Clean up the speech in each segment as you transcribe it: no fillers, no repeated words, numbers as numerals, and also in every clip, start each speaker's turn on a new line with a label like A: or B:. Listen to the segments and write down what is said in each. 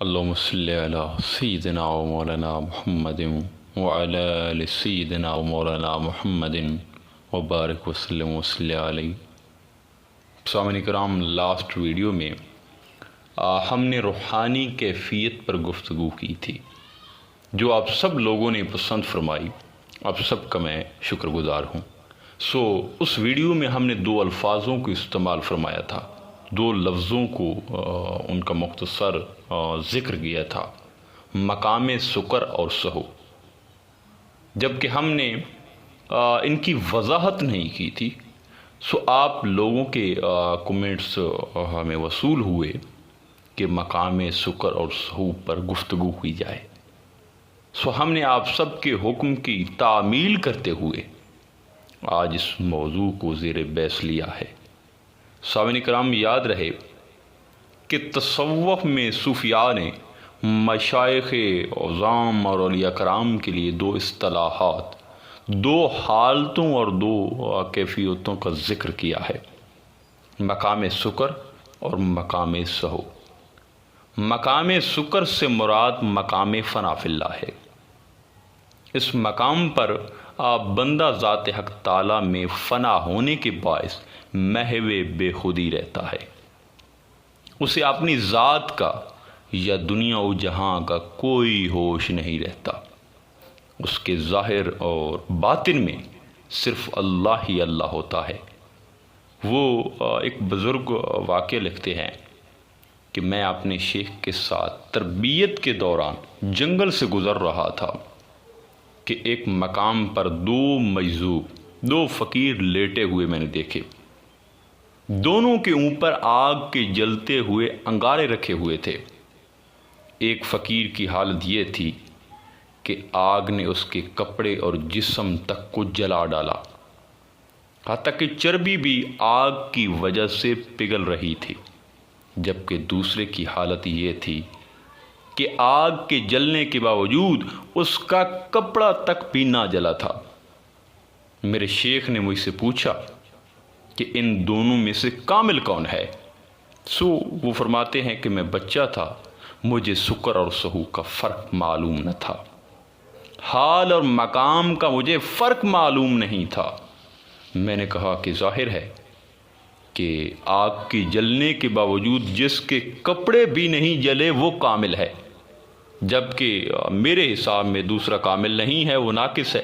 A: اللهم صل على سيدنا ومولانا محمد وعلى آل سيدنا ومولانا محمد وبارک وسلم وصلی علیہ۔ سامعین کرام، لاسٹ ویڈیو میں ہم نے روحانی کیفیت پر گفتگو کی تھی جو آپ سب لوگوں نے پسند فرمائی۔ آپ سب کا میں شکر گزار ہوں۔ اس ویڈیو میں ہم نے 2 الفاظوں کو استعمال فرمایا تھا، 2 لفظوں کو ان کا مختصر ذکر کیا تھا، مقام سکر اور سہو، جبکہ ہم نے ان کی وضاحت نہیں کی تھی۔ آپ لوگوں کے کمنٹس ہمیں وصول ہوئے کہ مقام سکر اور سہو پر گفتگو کی جائے۔ ہم نے آپ سب کے حکم کی تعمیل کرتے ہوئے آج اس موضوع کو زیر بحث لیا ہے۔ سامعین کرام، یاد رہے کہ تصوف میں صوفیاء نے مشائخ اعظام اور اولیاء کرام کے لیے 2 اصطلاحات، 2 حالتوں اور 2 کیفیتوں کا ذکر کیا ہے، مقام سکر اور مقام سہو۔ مقام سکر سے مراد مقام فنا فی اللہ ہے۔ اس مقام پر بندہ ذات حق تعالیٰ میں فنا ہونے کے باعث محو بے خودی رہتا ہے۔ اسے اپنی ذات کا یا دنیا و جہاں کا کوئی ہوش نہیں رہتا۔ اس کے ظاہر اور باطن میں صرف اللہ ہی اللہ ہوتا ہے۔ وہ ایک بزرگ واقعہ لکھتے ہیں کہ میں اپنے شیخ کے ساتھ تربیت کے دوران جنگل سے گزر رہا تھا کہ ایک مقام پر 2 مجذوب، 2 فقیر لیٹے ہوئے میں نے دیکھے۔ دونوں کے اوپر آگ کے جلتے ہوئے انگارے رکھے ہوئے تھے۔ ایک فقیر کی حالت یہ تھی کہ آگ نے اس کے کپڑے اور جسم تک کو جلا ڈالا، حتیٰ کہ چربی بھی آگ کی وجہ سے پگھل رہی تھی، جبکہ دوسرے کی حالت یہ تھی کہ آگ کے جلنے کے باوجود اس کا کپڑا تک بھی نہ جلا تھا۔ میرے شیخ نے مجھ سے پوچھا کہ ان دونوں میں سے کامل کون ہے؟ وہ فرماتے ہیں کہ میں بچہ تھا، مجھے سکر اور سہو کا فرق معلوم نہ تھا، حال اور مقام کا مجھے فرق معلوم نہیں تھا۔ میں نے کہا کہ ظاہر ہے کہ آگ کے جلنے کے باوجود جس کے کپڑے بھی نہیں جلے وہ کامل ہے، جبکہ میرے حساب میں دوسرا کامل نہیں ہے، وہ ناقص ہے۔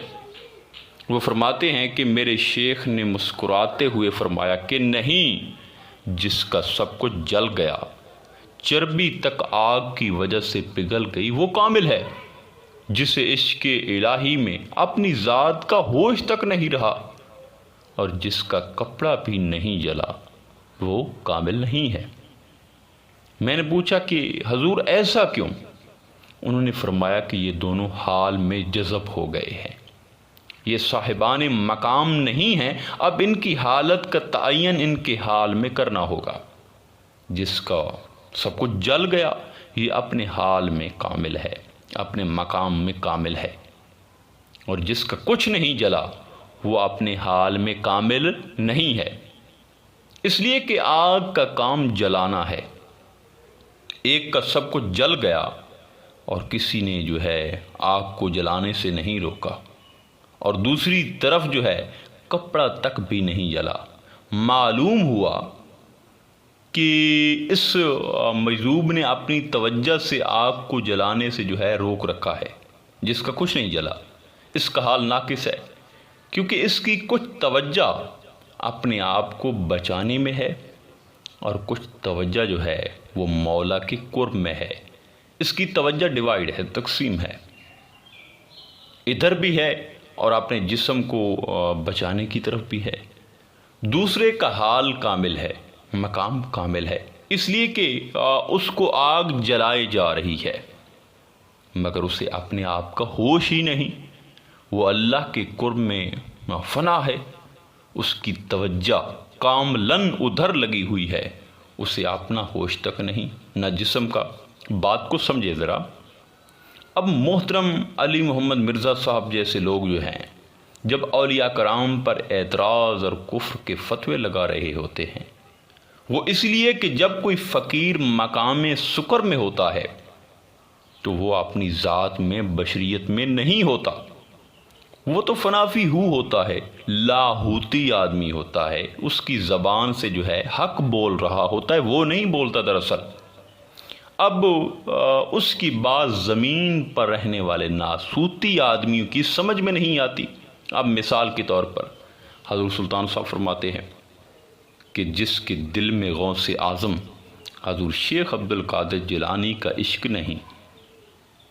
A: وہ فرماتے ہیں کہ میرے شیخ نے مسکراتے ہوئے فرمایا کہ نہیں، جس کا سب کچھ جل گیا، چربی تک آگ کی وجہ سے پگھل گئی، وہ کامل ہے۔ جسے عشق الہی میں اپنی ذات کا ہوش تک نہیں رہا اور جس کا کپڑا بھی نہیں جلا، وہ کامل نہیں ہے۔ میں نے پوچھا کہ حضور ایسا کیوں؟ انہوں نے فرمایا کہ یہ دونوں حال میں جذب ہو گئے ہیں، یہ صاحبان مقام نہیں ہیں، اب ان کی حالت کا تعین ان کے حال میں کرنا ہوگا۔ جس کا سب کچھ جل گیا یہ اپنے حال میں کامل ہے، اپنے مقام میں کامل ہے، اور جس کا کچھ نہیں جلا وہ اپنے حال میں کامل نہیں ہے۔ اس لیے کہ آگ کا کام جلانا ہے، ایک کا سب کچھ جل گیا اور کسی نے جو ہے آگ کو جلانے سے نہیں روکا، اور دوسری طرف جو ہے کپڑا تک بھی نہیں جلا۔ معلوم ہوا کہ اس مجذوب نے اپنی توجہ سے آگ کو جلانے سے جو ہے روک رکھا ہے، جس کا کچھ نہیں جلا، اس کا حال ناقص ہے، کیونکہ اس کی کچھ توجہ اپنے آپ کو بچانے میں ہے اور کچھ توجہ جو ہے وہ مولا کے قرب میں ہے۔ اس کی توجہ ڈیوائیڈ ہے، تقسیم ہے، ادھر بھی ہے اور اپنے جسم کو بچانے کی طرف بھی ہے۔ دوسرے کا حال کامل ہے، مقام کامل ہے، اس لیے کہ اس کو آگ جلائے جا رہی ہے مگر اسے اپنے آپ کا ہوش ہی نہیں، وہ اللہ کے قرب میں فنا ہے، اس کی توجہ کاملاً ادھر لگی ہوئی ہے، اسے اپنا ہوش تک نہیں، نہ جسم کا۔ بات کو سمجھے ذرا۔ اب محترم علی محمد مرزا صاحب جیسے لوگ جو ہیں جب اولیاء کرام پر اعتراض اور کفر کے فتوے لگا رہے ہوتے ہیں، وہ اس لیے کہ جب کوئی فقیر مقام سکر میں ہوتا ہے تو وہ اپنی ذات میں بشریت میں نہیں ہوتا، وہ تو فنافی ہوتا ہے، لاہوتی آدمی ہوتا ہے، اس کی زبان سے جو ہے حق بول رہا ہوتا ہے، وہ نہیں بولتا دراصل۔ اب اس کی بات زمین پر رہنے والے ناسوتی آدمیوں کی سمجھ میں نہیں آتی۔ اب مثال کے طور پر حضور سلطان صاحب فرماتے ہیں کہ جس کے دل میں غوث اعظم حضور شیخ عبد القادر جیلانی کا عشق نہیں،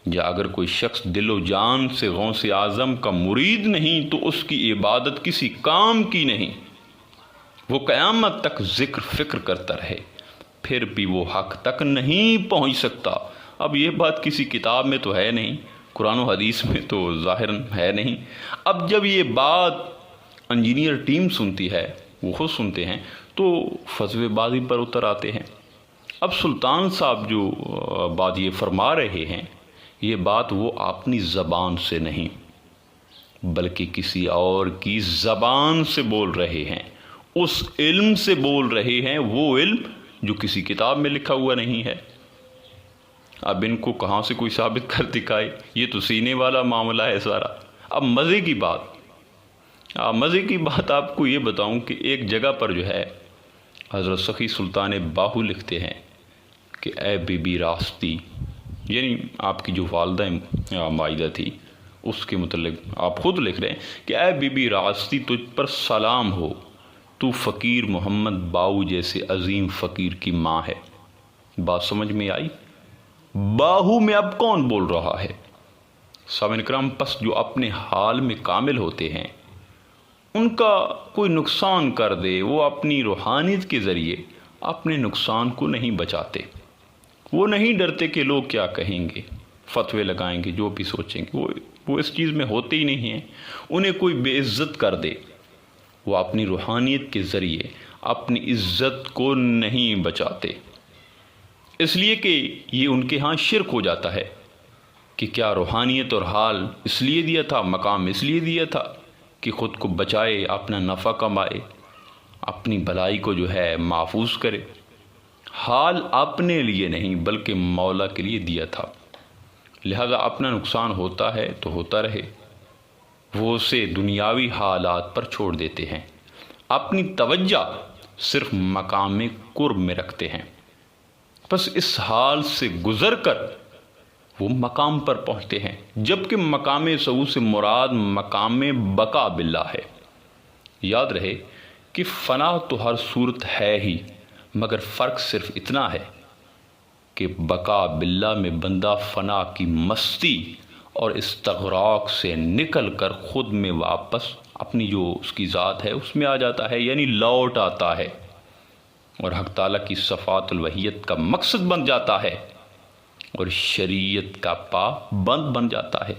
A: یا اگر کوئی شخص دل و جان سے غوث اعظم کا مرید نہیں تو اس کی عبادت کسی کام کی نہیں، وہ قیامت تک ذکر فکر کرتا رہے پھر بھی وہ حق تک نہیں پہنچ سکتا۔ اب یہ بات کسی کتاب میں تو ہے نہیں، قرآن و حدیث میں تو ظاہراً ہے نہیں۔ اب جب یہ بات انجینئر ٹیم سنتی ہے، وہ خود سنتے ہیں، تو فضوے بازی پر اتر آتے ہیں۔ اب سلطان صاحب جو بات یہ فرما رہے ہیں، یہ بات وہ اپنی زبان سے نہیں بلکہ کسی اور کی زبان سے بول رہے ہیں، اس علم سے بول رہے ہیں، وہ علم جو کسی کتاب میں لکھا ہوا نہیں ہے۔ اب ان کو کہاں سے کوئی ثابت کر دکھائے، یہ تو سینے والا معاملہ ہے سارا۔ اب مزے کی بات آپ کو یہ بتاؤں کہ ایک جگہ پر جو ہے حضرت سخی سلطان باہو لکھتے ہیں کہ اے بی بی راستی، یعنی آپ کی جو والدہ مائدہ تھی اس کے متعلق آپ خود لکھ رہے ہیں کہ اے بی بی راستی تجھ پر سلام ہو، تو فقیر محمد باؤ جیسے عظیم فقیر کی ماں ہے۔ بات سمجھ میں آئی؟ باہو میں اب کون بول رہا ہے؟ سامعین کرام، پس جو اپنے حال میں کامل ہوتے ہیں ان کا کوئی نقصان کر دے، وہ اپنی روحانیت کے ذریعے اپنے نقصان کو نہیں بچاتے، وہ نہیں ڈرتے کہ لوگ کیا کہیں گے، فتوے لگائیں گے، جو بھی سوچیں گے، وہ اس چیز میں ہوتے ہی نہیں ہیں۔ انہیں کوئی بے عزت کر دے، وہ اپنی روحانیت کے ذریعے اپنی عزت کو نہیں بچاتے، اس لیے کہ یہ ان کے ہاں شرک ہو جاتا ہے کہ کیا روحانیت اور حال اس لیے دیا تھا، مقام اس لیے دیا تھا کہ خود کو بچائے، اپنا نفع کمائے، اپنی بھلائی کو جو ہے محفوظ کرے۔ حال اپنے لیے نہیں بلکہ مولا کے لیے دیا تھا، لہذا اپنا نقصان ہوتا ہے تو ہوتا رہے، وہ اسے دنیاوی حالات پر چھوڑ دیتے ہیں، اپنی توجہ صرف مقام قرب میں رکھتے ہیں۔ بس اس حال سے گزر کر وہ مقام پر پہنچتے ہیں، جبکہ مقام صعود سے مراد مقام بقا باللہ ہے۔ یاد رہے کہ فنا تو ہر صورت ہے ہی، مگر فرق صرف اتنا ہے کہ بقا باللہ میں بندہ فنا کی مستی اور استغراق سے نکل کر خود میں واپس اپنی جو اس کی ذات ہے اس میں آ جاتا ہے، یعنی لوٹ آتا ہے اور حق تعالیٰ کی صفات الوحیت کا مقصد بن جاتا ہے اور شریعت کا پابند بن جاتا ہے۔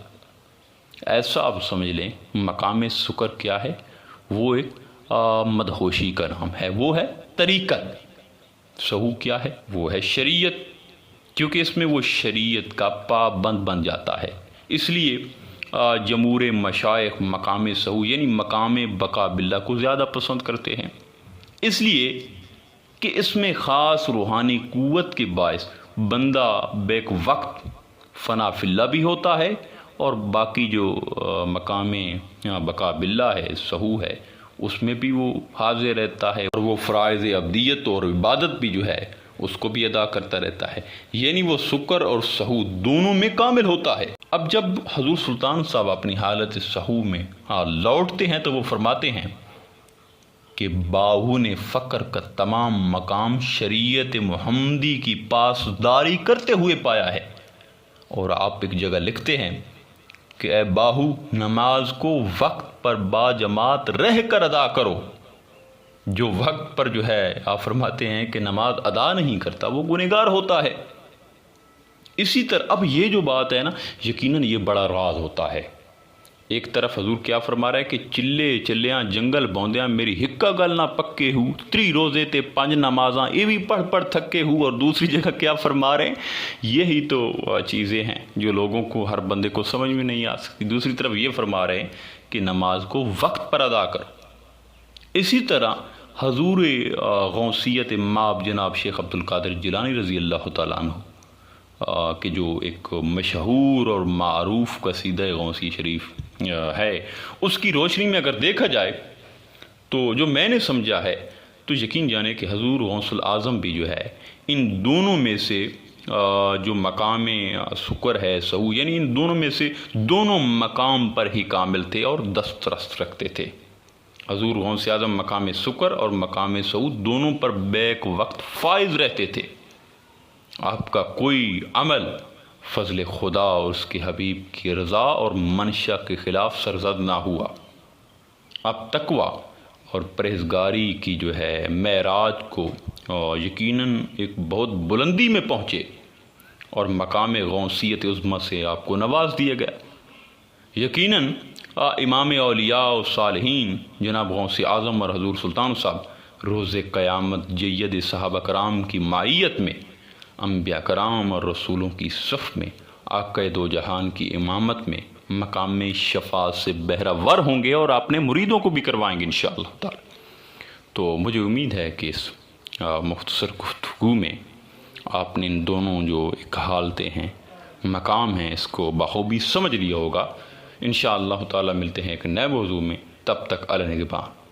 A: ایسا آپ سمجھ لیں مقام سکر کیا ہے، وہ ایک مدہوشی کا نام ہے، وہ ہے طریقت۔ سہو کیا ہے، وہ ہے شریعت، کیونکہ اس میں وہ شریعت کا پابند بن جاتا ہے۔ اس لیے جمہور مشائخ مقام سہو یعنی مقام بقا باللہ کو زیادہ پسند کرتے ہیں، اس لیے کہ اس میں خاص روحانی قوت کے باعث بندہ بیک وقت فنا فی اللہ بھی ہوتا ہے اور باقی جو مقام بقا باللہ ہے، سہو ہے، اس میں بھی وہ حاضر رہتا ہے اور وہ فرائض عبدیت اور عبادت بھی جو ہے اس کو بھی ادا کرتا رہتا ہے، یعنی وہ سکر اور سہو دونوں میں کامل ہوتا ہے۔ اب جب حضور سلطان صاحب اپنی حالت سہو میں لوٹتے ہیں تو وہ فرماتے ہیں کہ باہو نے فقر کا تمام مقام شریعت محمدی کی پاسداری کرتے ہوئے پایا ہے۔ اور آپ ایک جگہ لکھتے ہیں کہ اے باہو، نماز کو وقت پر باجماعت رہ کر ادا کرو۔ جو وقت پر جو ہے آپ فرماتے ہیں کہ نماز ادا نہیں کرتا وہ گنہگار ہوتا ہے۔ اسی طرح اب یہ جو بات ہے نا، یقیناً یہ بڑا راز ہوتا ہے۔ ایک طرف حضور کیا فرما رہا ہے کہ چلے چلیاں جنگل بوندیاں میری ہکا گل نہ پکے ہو، تری روزے تے 5 نمازاں یہ بھی پڑھ پڑھ تھکے ہو، اور دوسری جگہ کیا فرما رہے ہیں، یہی تو چیزیں ہیں جو لوگوں کو، ہر بندے کو سمجھ میں نہیں آ سکتی۔ دوسری طرف یہ فرما رہے ہیں کہ نماز کو وقت پر ادا کرو۔ اسی طرح حضور غوثیت ماب جناب شیخ عبد القادر جیلانی رضی اللہ تعالیٰ عنہ کہ جو ایک مشہور اور معروف قصیدہ غوثی شریف ہے، اس کی روشنی میں اگر دیکھا جائے تو جو میں نے سمجھا ہے تو یقین جانے کہ حضور غوث العظم بھی جو ہے ان دونوں میں سے جو مقام سکر ہے سعو، یعنی ان دونوں میں سے دونوں مقام پر ہی کامل تھے اور دسترس رکھتے تھے۔ حضور غوث اعظم مقام سکر اور مقام سعو دونوں پر بیک وقت فائز رہتے تھے۔ آپ کا کوئی عمل فضل خدا اور اس کے حبیب کی رضا اور منشا کے خلاف سرزد نہ ہوا۔ آپ تقویٰ اور پرہیزگاری کی جو ہے معراج کو یقیناً ایک بہت بلندی میں پہنچے اور مقام غوثیت عظمیٰ سے آپ کو نواز دیا گیا۔ یقیناً امام اولیاء و صالحین جناب غوث اعظم اور حضور سلطان صاحب روز قیامت جید صحابہ کرام کی معیت میں، انبیاء کرام اور رسولوں کی صف میں، آقا دو جہان کی امامت میں مقام شفاعت سے بہرہ ہوں گے اور اپنے مریدوں کو بھی کروائیں گے انشاءاللہ تعالی۔ تو مجھے امید ہے کہ اس مختصر گفتگو میں آپ نے ان دونوں جو ایک حالتیں ہیں، مقام ہیں، اس کو بخوبی سمجھ لیا ہوگا۔ انشاءاللہ تعالی ملتے ہیں ایک نئے موضوع میں، تب تک علی نگہبان۔